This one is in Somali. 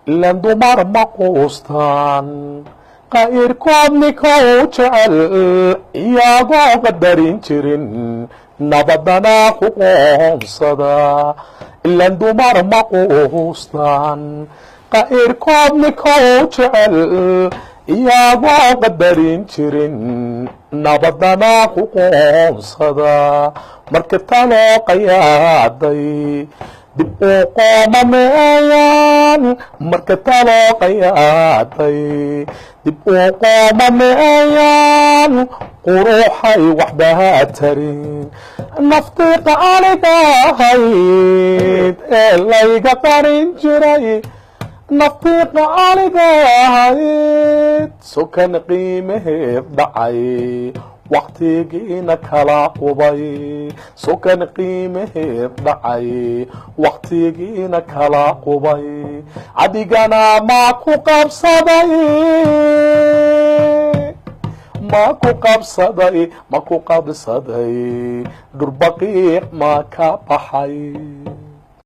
ilan dumar ma quustaan qayrkoodni kow jecel iyagoo qadarin jirin nabadana ku qoonsada ilan dumar ma quustaan qayrkoodni kow jecel iyagoo qadarin jirin nabadana ku qoonsada marka taloo qayaaday dib u qoomameeyaan marka taloo qayaaday dib u qoomameeyaan quruxay waxba tarin naftii qaaliga ahayd ee layga qarin jiray naftii qaaliga ahayd sukan qiimaheed dhacay waqtigiina kala qubay sukan qiimaheed dhacay waqtigiina kala qubay adigana ma ku qabsaday ma ku qabsaday durbaqiiq ma ka baxay